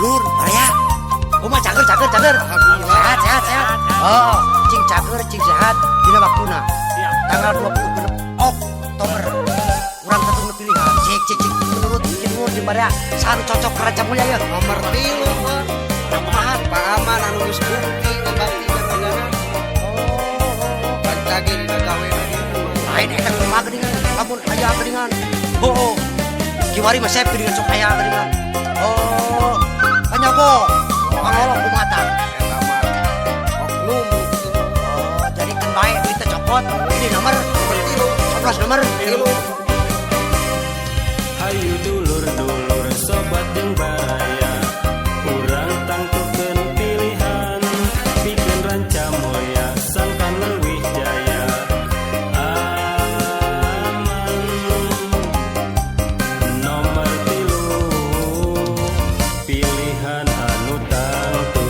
Dulur, Raya. Kumaha cager. Alhamdulillah. Sehat. Oh, cing cager, cing sehat. Dina waktuna. Tanggal 26 Oktober. Urang ketemu pilihan. Cik. Menurut Nur di Maria, sanu cocok ke Raja Mulia ya. Nomor 3 Pak. Kumaha? Pak Aman anu geus bukti ngebakti jangan-jangan. Pancage dina gawe lagi. Lain eta kumaha geuningan. Lamun aya geuningan. Oh. Kiwari mah saya geuningan sok aya geuningan. Oh. Panyago. Pangolong kumaha tah? Eta mah oknum gitu. Oh, jadi kan baik duitnya copot. Ini nomor 11 nomor 3. Hayu dulur sobat jeung baraya urang tangtukeun pilihan bikin ranca moya sangkan leuwih jaya aman nomor 3 pilihan anu tangtu.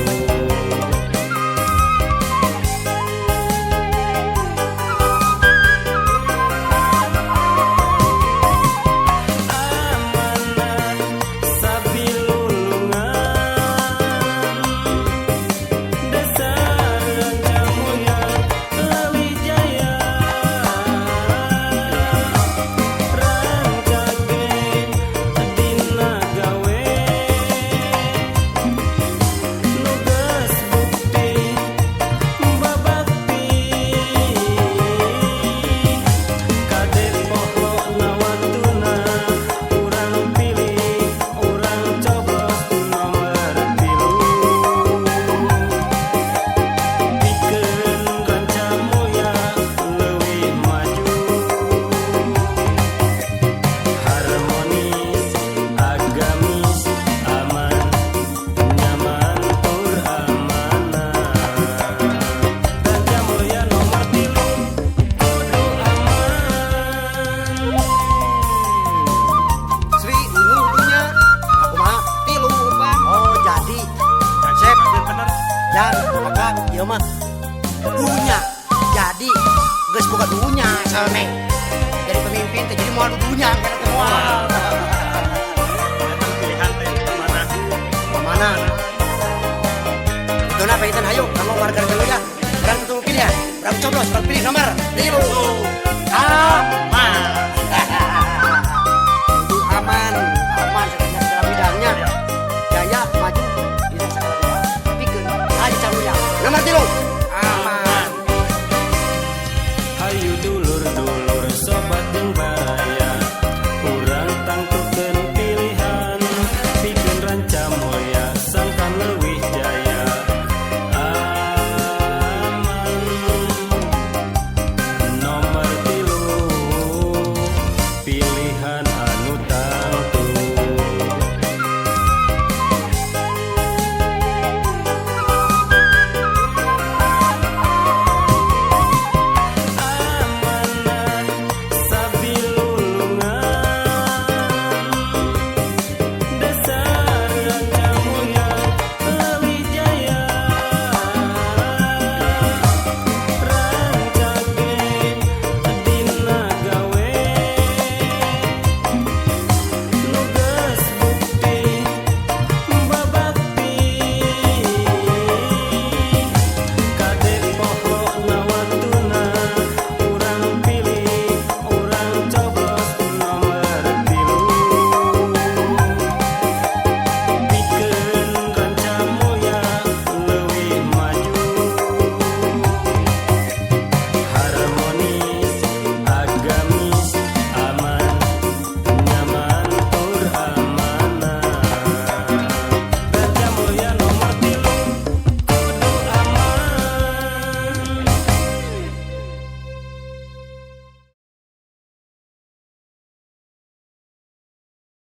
Sri ungu dunya. Kumaha? 3 Pak. Oh, jadi Sep bener. Dan kakak ieu mah dunya. Jadi geus boga dunya salme. Jadi pemimpin teh jadi moal dunya kana teh moal. Pilihan teh mana? Mana? Itu na paitan hayu kamu warga dulu ya. Berang betul pilih ya. Berang coblos pilih nomor 3. Ah,